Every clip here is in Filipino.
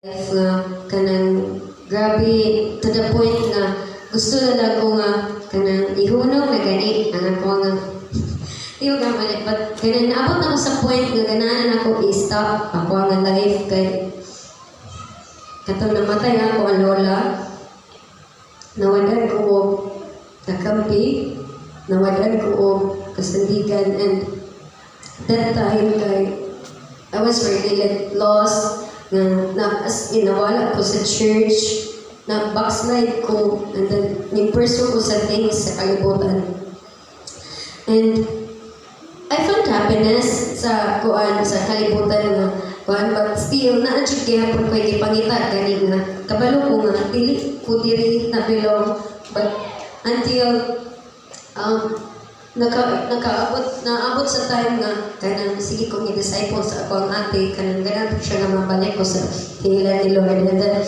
Nga kanang grabe to the point nga gusto na lang ko nga kanang ihunong na gani ang ako nga iyo ka mali but kanang naabot na ko sa point nga ganahan ako i-stop ako ang life kay katong namatay nga ako ang lola nawadan ko og nakampi nawadan ko og kasandigan and that time kay I was really lost na as in nawala ko sa church na backslide ko and then ni-pursue ko sa things sa kalibutan and I found happiness sa kuan sa kalibutan na kuan but still na-achieve kaya po ko ipangita gani nga kabalo ko nga dili ko diri na belong but until naabot sa time nga kanang sige kong i-disciple sa ako ang ate kanang ganun siya nga mabalik ko sa hingilan ni Lord and then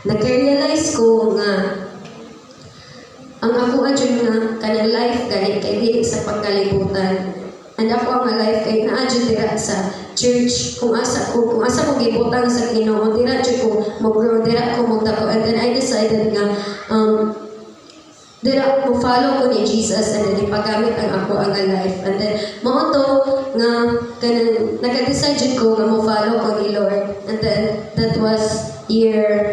nag-realize ko nga ang ako adyon nga kanang life gani kay dili sa pagkalibutan and ako ang life kay naadyon dira sa church kung asa ko gibutang sa Ginoo dira jud ko mag-grow dira ko magdako and then I decided nga dira mo follow ko ni Jesus and then ipagamit ang ako ang life and then mao to nga kanang nag-decide jud ko nga mo follow ko ni Lord and then that was year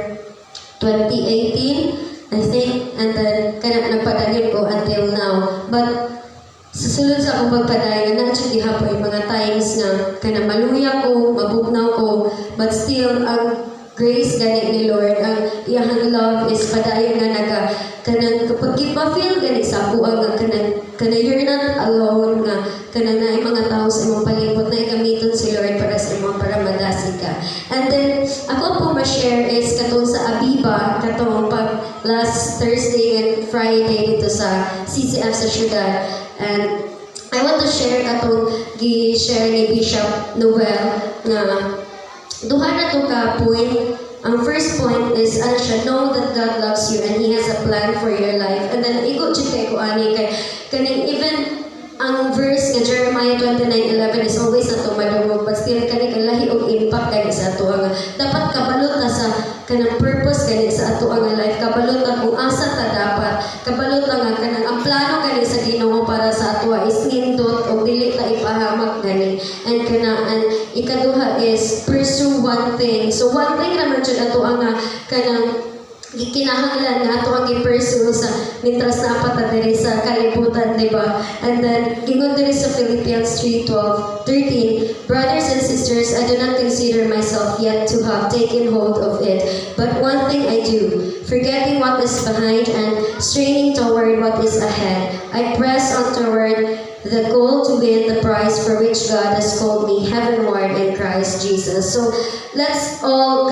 2018 I think and then kanang nagpadayon ko until now but sa sulod sa akong pagpadayon na jud gihapon yung mga times nga kanang maluya ko mabugnaw ko but still ang grace gani ni Lord ang iyang love is padayon nga naga kanang kapag ipa-feel gani sa ako nga kanang you're not alone nga kanang na mga tao sa imong palibot na igamiton si Lord para sa imong para madasig ka and then ako po ma-share is katong sa Abiba katong pag last Thursday and Friday dito sa CCF sa syudad and I want to share katong gi-share ni Bishop Noel nga duha na to ka point. Ang first point is ano siya, know that God loves you and He has a plan for your life. And then igo jud kay ko ani kay kaning even ang verse nga Jeremiah 29:11 is always na to madungog but still kani lahi og impact kay sa ato nga dapat kabalot ta sa kanang purpose kani sa ato nga life kabalot ta kung asa ta dapat kabalot ta nga kanang ang plano kani sa Ginoo para sa ato is nindot og dili ta ipahamak gani and ikaduha is pursue one thing so one thing naman jud ato nga kanang gikinahanglan nga ato ang i-pursue sa mitras na apat na diri sa kalibutan, diba? And then, gingon diri sa Philippians 3:12-13, brothers and sisters, I do not consider myself yet to have taken hold of it, but one thing I do, forgetting what is behind and straining toward what is ahead, I press on toward the goal to win the prize for which God has called me heavenward in Christ Jesus. So, let's all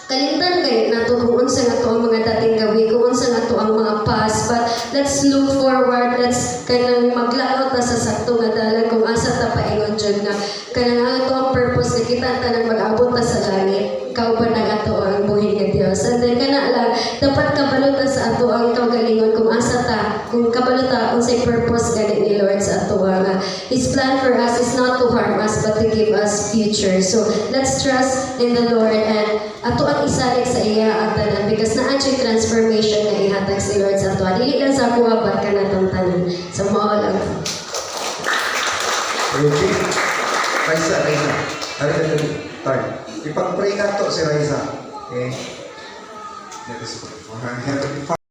kalimtan kay nato kung unsa nga to ang mga dating gawi, kung unsa nga to ang mga past, but let's look forward, let's kanang maglaot ta sa sakto nga dalan kung asa ta paingon jud nga kanang ato ang purpose nga kita tanang mag-abot ta sa langit kauban ng ato ang buhi nga Dios and then kana lang dapat kabalot ta sa ato ang kaugalingon kung asa ta kung kabalot ta unsay purpose gani ni Lord sa ato nga His plan for us is not to harm us but to give us future so let's trust in the Lord and ato ang isalig sa iya ang tanan because na-achieve transformation nga ihatag si Lord sa ato. Dili lang sa kuha ba ka natong tanan. So, mao lang. Okay. Raisa. Hari na time. Ipag-pray na to si Raisa. Okay. That is good.